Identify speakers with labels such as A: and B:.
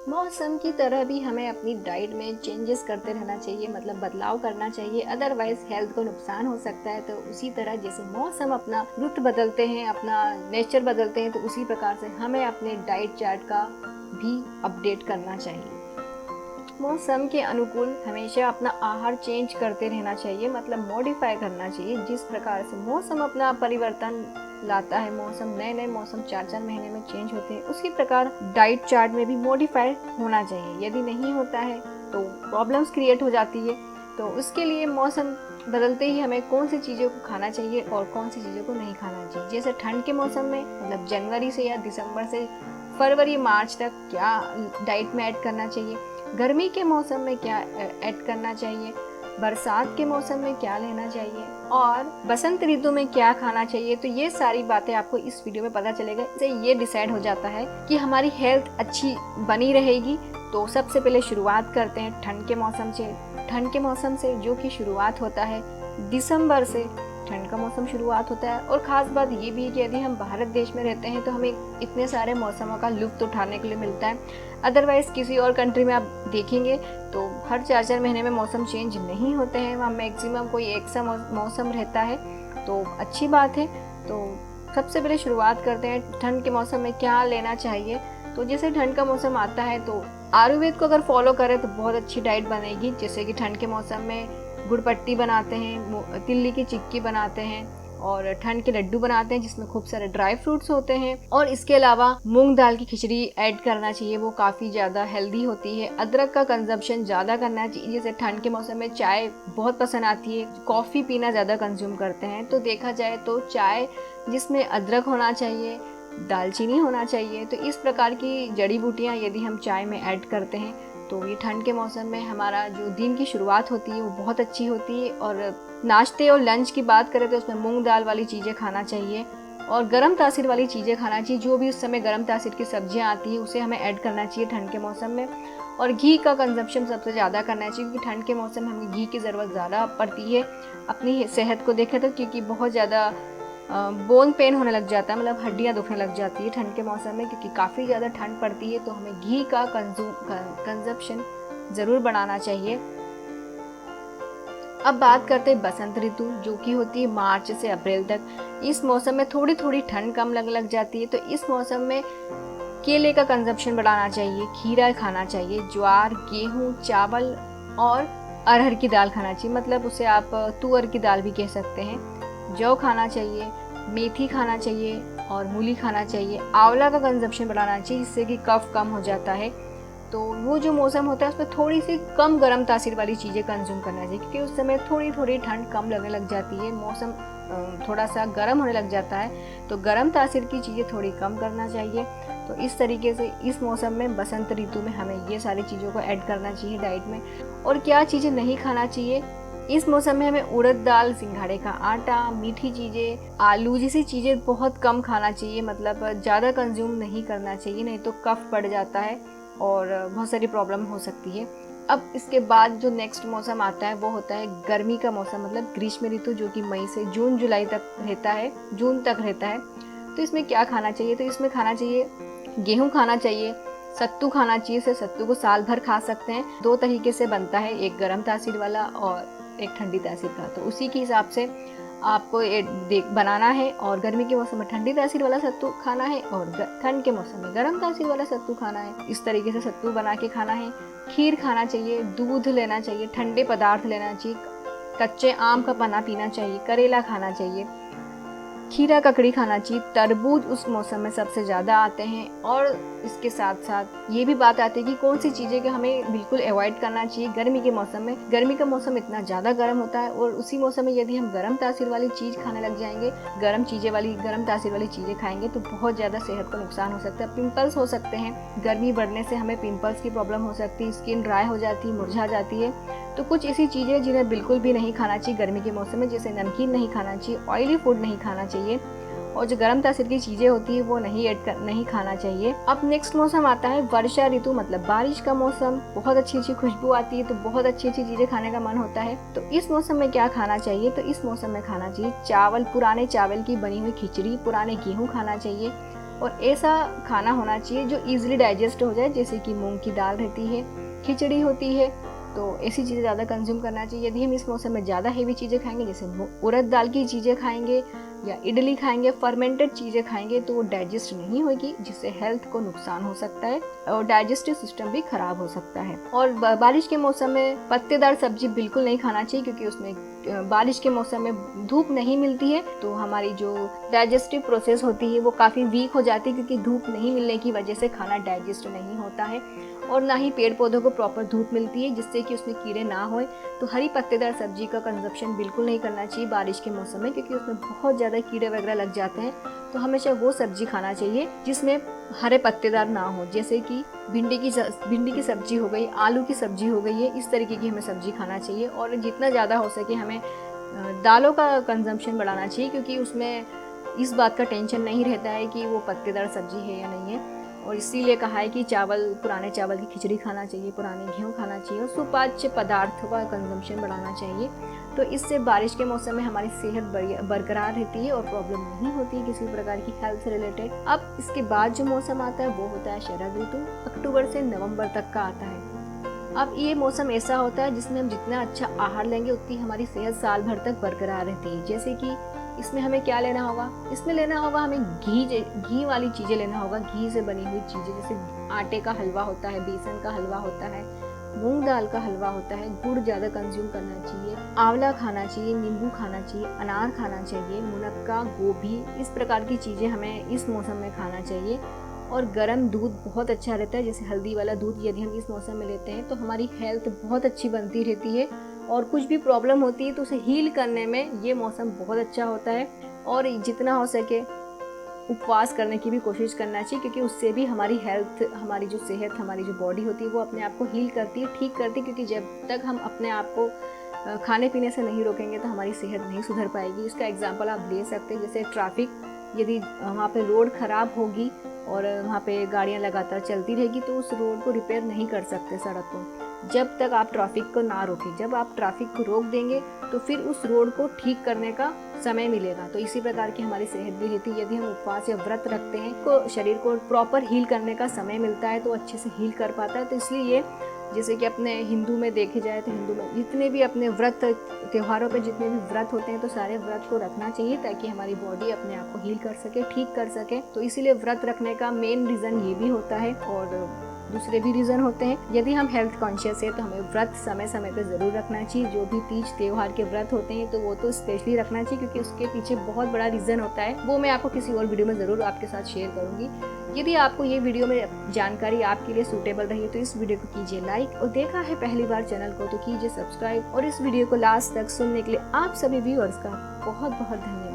A: मौसम की तरह भी हमें अपनी डाइट में चेंजेस करते रहना चाहिए, मतलब बदलाव करना चाहिए, अदरवाइज हेल्थ को नुकसान हो सकता है। तो उसी तरह जैसे मौसम अपना रुत बदलते हैं, अपना नेचर बदलते हैं, तो उसी प्रकार से हमें अपने डाइट चार्ट का भी अपडेट करना चाहिए। मौसम के अनुकूल हमेशा अपना आहार चेंज करते रहना चाहिए, मतलब मॉडिफाई करना चाहिए। जिस प्रकार से मौसम अपना परिवर्तन लाता है, मौसम नए मौसम 4-4 महीने में चेंज होते हैं, उसी प्रकार डाइट चार्ट में भी मॉडिफाई होना चाहिए। यदि नहीं होता है तो प्रॉब्लम्स क्रिएट हो जाती है। तो उसके लिए मौसम बदलते ही हमें कौन सी चीज़ों को खाना चाहिए और कौन सी चीज़ों को नहीं खाना चाहिए। जैसे ठंड के मौसम में, मतलब जनवरी से या दिसंबर से फरवरी मार्च तक क्या डाइट में ऐड करना चाहिए, गर्मी के मौसम में क्या ऐड करना चाहिए, बरसात के मौसम में क्या लेना चाहिए और बसंत ऋतु में क्या खाना चाहिए। तो ये सारी बातें आपको इस वीडियो में पता चलेगा। इससे ये डिसाइड हो जाता है कि हमारी हेल्थ अच्छी बनी रहेगी। तो सबसे पहले शुरुआत करते हैं ठंड के मौसम से। ठंड के मौसम से जो कि शुरुआत होता है दिसंबर से, ठंड का मौसम शुरुआत होता है। और ख़ास बात ये भी है कि यदि हम भारत देश में रहते हैं तो हमें इतने सारे मौसमों का लुत्फ़ उठाने के लिए मिलता है। अदरवाइज़ किसी और कंट्री में आप देखेंगे तो हर 4-4 महीने में मौसम चेंज नहीं होते हैं, वहाँ मैक्सिमम कोई एक सा मौसम रहता है। तो अच्छी बात है। तो सबसे पहले शुरुआत करते हैं ठंड के मौसम में क्या लेना चाहिए। तो जैसे ठंड का मौसम आता है तो आयुर्वेद को अगर फॉलो करें तो बहुत अच्छी डाइट बनेगी। जैसे कि ठंड के मौसम में गुड़पट्टी बनाते हैं, तिल्ली की चिक्की बनाते हैं और ठंड के लड्डू बनाते हैं जिसमें खूब सारे ड्राई फ्रूट्स होते हैं। और इसके अलावा मूंग दाल की खिचड़ी ऐड करना चाहिए, वो काफ़ी ज़्यादा हेल्दी होती है। अदरक का कंजम्पशन ज़्यादा करना चाहिए। जैसे ठंड के मौसम में चाय बहुत पसंद आती है, कॉफ़ी पीना ज़्यादा कंज्यूम करते हैं, तो देखा जाए तो चाय जिसमें अदरक होना चाहिए, दालचीनी होना चाहिए, तो इस प्रकार की जड़ी बूटियाँ यदि हम चाय में ऐड करते हैं तो ये ठंड के मौसम में हमारा जो दिन की शुरुआत होती है वो बहुत अच्छी होती है। और नाश्ते और लंच की बात करें तो उसमें मूंग दाल वाली चीज़ें खाना चाहिए और गर्म तासीर वाली चीज़ें खाना चाहिए। जो भी उस समय गर्म तासीर की सब्जियां आती हैं उसे हमें ऐड करना चाहिए ठंड के मौसम में। और घी का कंजप्शन सबसे ज़्यादा करना चाहिए क्योंकि ठंड के मौसम में हमें घी की ज़रूरत ज़्यादा पड़ती है अपनी सेहत को देखें तो, क्योंकि बहुत ज़्यादा बोन पेन होने लग जाता है, मतलब हड्डियाँ दुखने लग जाती है ठंड के मौसम में, क्योंकि काफ़ी ज़्यादा ठंड पड़ती है। तो हमें घी का कंजप्शन ज़रूर बढ़ाना चाहिए। अब बात करते हैं बसंत ऋतु, जो कि होती है मार्च से अप्रैल तक। इस मौसम में थोड़ी थोड़ी ठंड कम लगने लग जाती है। तो इस मौसम में केले का कंजप्शन बढ़ाना चाहिए, खीरा खाना चाहिए, ज्वार, गेहूँ, चावल और अरहर की दाल खाना चाहिए, मतलब उसे आप तुअर की दाल भी कह सकते हैं। जौ खाना चाहिए, मेथी खाना चाहिए और मूली खाना चाहिए। आंवला का कंजप्शन बढ़ाना चाहिए जिससे कि कफ कम हो जाता है। तो वो जो मौसम होता है उसमें थोड़ी सी कम गर्म तासीर वाली चीज़ें कंज्यूम करना चाहिए क्योंकि उस समय थोड़ी थोड़ी ठंड कम लगने लग जाती है, मौसम थोड़ा सा गर्म होने लग जाता है। तो गर्म तासीर की चीज़ें थोड़ी कम करना चाहिए। तो इस तरीके से इस मौसम में बसंत ऋतु में हमें ये सारी चीज़ों को ऐड करना चाहिए डाइट में। और क्या चीज़ें नहीं खाना चाहिए इस मौसम में, हमें उड़द दाल, सिंघाड़े का आटा, मीठी चीज़ें, आलू जैसी चीज़ें बहुत कम खाना चाहिए, मतलब ज़्यादा कंज्यूम नहीं करना चाहिए, नहीं तो कफ पड़ जाता है और बहुत सारी प्रॉब्लम हो सकती है। अब इसके बाद जो नेक्स्ट मौसम आता है वो होता है गर्मी का मौसम, मतलब ग्रीष्म ऋतु, जो कि मई से जून जुलाई तक रहता है, जून तक रहता है। तो इसमें क्या खाना चाहिए, तो इसमें खाना चाहिए गेहूँ खाना चाहिए, सत्तू खाना चाहिए। से सत्तू को साल भर खा सकते हैं। 2 तरीके से बनता है, एक गर्म तासीर वाला और एक ठंडी तासीर का। तो उसी के हिसाब से आपको बनाना है। और गर्मी के मौसम में ठंडी तासीर वाला सत्तू खाना है और ठंड के मौसम में गर्म तासीर वाला सत्तू खाना है। इस तरीके से सत्तू बना के खाना है। खीर खाना चाहिए, दूध लेना चाहिए, ठंडे पदार्थ लेना चाहिए, कच्चे आम का पन्ना पीना चाहिए, करेला खाना चाहिए, खीरा ककड़ी खाना चाहिए। तरबूज उस मौसम में सबसे ज़्यादा आते हैं। और इसके साथ साथ ये भी बात आती है कि कौन सी चीज़ें कि हमें बिल्कुल अवॉइड करना चाहिए गर्मी के मौसम में। गर्मी का मौसम इतना ज़्यादा गर्म होता है और उसी मौसम में यदि हम गर्म तासीर वाली चीज़ खाने लग जाएंगे, गर्म तासीर वाली चीज़ें खाएंगे तो बहुत ज़्यादा सेहत को नुकसान हो सकता है, पिंपल्स हो सकते हैं। गर्मी बढ़ने से हमें पिंपल्स की प्रॉब्लम हो सकती है, स्किन ड्राई हो जाती है, मुरझा जाती है। तो कुछ ऐसी चीज़ें जिन्हें बिल्कुल भी नहीं खाना चाहिए गर्मी के मौसम में, जैसे नमकीन नहीं खाना चाहिए, ऑयली फूड नहीं खाना चाहिए और जो गर्म तासीर की चीज़ें होती है वो नहीं खाना चाहिए। अब नेक्स्ट मौसम आता है वर्षा ऋतु, मतलब बारिश का मौसम। बहुत अच्छी अच्छी खुशबू आती है तो बहुत अच्छी अच्छी चीज़ें खाने का मन होता है। तो इस मौसम में क्या खाना चाहिए, तो इस मौसम में खाना चाहिए चावल, पुराने चावल की बनी हुई खिचड़ी, पुराने गेहूँ खाना चाहिए, और ऐसा खाना होना चाहिए जो ईजिली डाइजेस्ट हो जाए, जैसे कि मूंग की दाल रहती है, खिचड़ी होती है, तो ऐसी चीज़ें ज़्यादा कंज्यूम करना चाहिए। यदि हम इस मौसम में ज़्यादा हेवी चीज़ें खाएंगे, जैसे उड़द दाल की चीज़ें खाएंगे या इडली खाएंगे, फर्मेंटेड चीज़ें खाएंगे, तो वो डाइजेस्ट नहीं होगी, जिससे हेल्थ को नुकसान हो सकता है और डाइजेस्टिव सिस्टम भी खराब हो सकता है। और बारिश के मौसम में पत्तेदार सब्जी बिल्कुल नहीं खाना चाहिए, क्योंकि उसमें बारिश के मौसम में धूप नहीं मिलती है, तो हमारी जो डाइजेस्टिव प्रोसेस होती है वो काफ़ी वीक हो जाती है, क्योंकि धूप नहीं मिलने की वजह से खाना डाइजेस्ट नहीं होता है। और ना ही पेड़ पौधों को प्रॉपर धूप मिलती है, जिससे कि उसमें कीड़े ना होए। तो हरी पत्तेदार सब्जी का कंजप्शन बिल्कुल नहीं करना चाहिए बारिश के मौसम में, क्योंकि उसमें बहुत ज़्यादा कीड़े वगैरह लग जाते हैं। तो हमेशा वो सब्जी खाना चाहिए जिसमें हरे पत्तेदार ना हो, जैसे कि भिंडी की सब्जी हो गई, आलू की सब्जी हो गई है, इस तरीके की हमें सब्जी खाना चाहिए। और जितना ज़्यादा हो सके हमें दालों का कंजम्पशन बढ़ाना चाहिए, क्योंकि उसमें इस बात का टेंशन नहीं रहता है कि वो पत्तेदार सब्जी है या नहीं है। और इसीलिए कहा है कि पुराने चावल की खिचड़ी खाना चाहिए, पुराने गेहूँ खाना चाहिए और सुपाच्य पदार्थों का कंजम्पशन बढ़ाना चाहिए। तो इससे बारिश के मौसम में हमारी सेहत बरकरार रहती है और प्रॉब्लम नहीं होती है किसी प्रकार की हेल्थ से रिलेटेड। अब इसके बाद जो मौसम आता है वो होता है शरद ऋतु, अक्टूबर से नवंबर तक का आता है। अब ये मौसम ऐसा होता है जिसमें हम जितना अच्छा आहार लेंगे उतनी हमारी सेहत साल भर तक बरकरार रहती है। जैसे कि इसमें हमें क्या लेना होगा, इसमें लेना होगा हमें घी वाली चीज़ें लेना होगा, घी से बनी हुई चीज़ें, जैसे आटे का हलवा होता है, बेसन का हलवा होता है, मूंग दाल का हलवा होता है, गुड़ ज़्यादा कंज्यूम करना चाहिए, आंवला खाना चाहिए, नींबू खाना चाहिए, अनार खाना चाहिए, मुनक्का, गोभी, इस प्रकार की चीज़ें हमें इस मौसम में खाना चाहिए। और गर्म दूध बहुत अच्छा रहता है, जैसे हल्दी वाला दूध यदि हम इस मौसम में लेते हैं तो हमारी हेल्थ बहुत अच्छी बनती रहती है। और कुछ भी प्रॉब्लम होती है तो उसे हील करने में ये मौसम बहुत अच्छा होता है। और जितना हो सके उपवास करने की भी कोशिश करना चाहिए, क्योंकि उससे भी हमारी हेल्थ, हमारी जो सेहत, हमारी जो बॉडी होती है वो अपने आप को हील करती है, ठीक करती है। क्योंकि जब तक हम अपने आप को खाने पीने से नहीं रोकेंगे तो हमारी सेहत नहीं सुधर पाएगी। इसका एग्जाम्पल आप ले सकते हैं, जैसे ट्रैफिक, यदि वहाँ पे रोड ख़राब होगी और वहाँ पे गाड़ियाँ लगातार चलती रहेगी तो उस रोड को रिपेयर नहीं कर सकते, सड़क को, जब तक आप ट्रैफिक को ना रोकें। जब आप ट्रैफिक को रोक देंगे तो फिर उस रोड को ठीक करने का समय मिलेगा। तो इसी प्रकार की हमारी सेहत भी रहती है। यदि हम उपवास या व्रत रखते हैं तो शरीर को प्रॉपर हील करने का समय मिलता है, तो अच्छे से हील कर पाता है। तो इसलिए जैसे कि अपने हिंदू में देखे जाए तो हिंदू में जितने भी अपने व्रत त्योहारों पे जितने भी व्रत होते हैं तो सारे व्रत को रखना चाहिए, ताकि हमारी बॉडी अपने आप को हील कर सके, ठीक कर सके। तो इसीलिए व्रत रखने का मेन रीज़न ये भी होता है, और दूसरे भी रीज़न होते हैं। यदि हम हेल्थ कॉन्शियस है तो हमें व्रत समय समय पर ज़रूर रखना चाहिए। जो भी तीज त्योहार के व्रत होते हैं तो वो तो स्पेशली रखना चाहिए, क्योंकि उसके पीछे बहुत बड़ा रीज़न होता है। वो मैं आपको किसी और वीडियो में ज़रूर आपके साथ शेयर करूँगी। यदि आपको ये वीडियो में जानकारी आपके लिए सूटेबल रही तो इस वीडियो को कीजिए लाइक, और देखा है पहली बार चैनल को तो कीजिए सब्सक्राइब। और इस वीडियो को लास्ट तक सुनने के लिए आप सभी व्यूअर्स का बहुत बहुत धन्यवाद।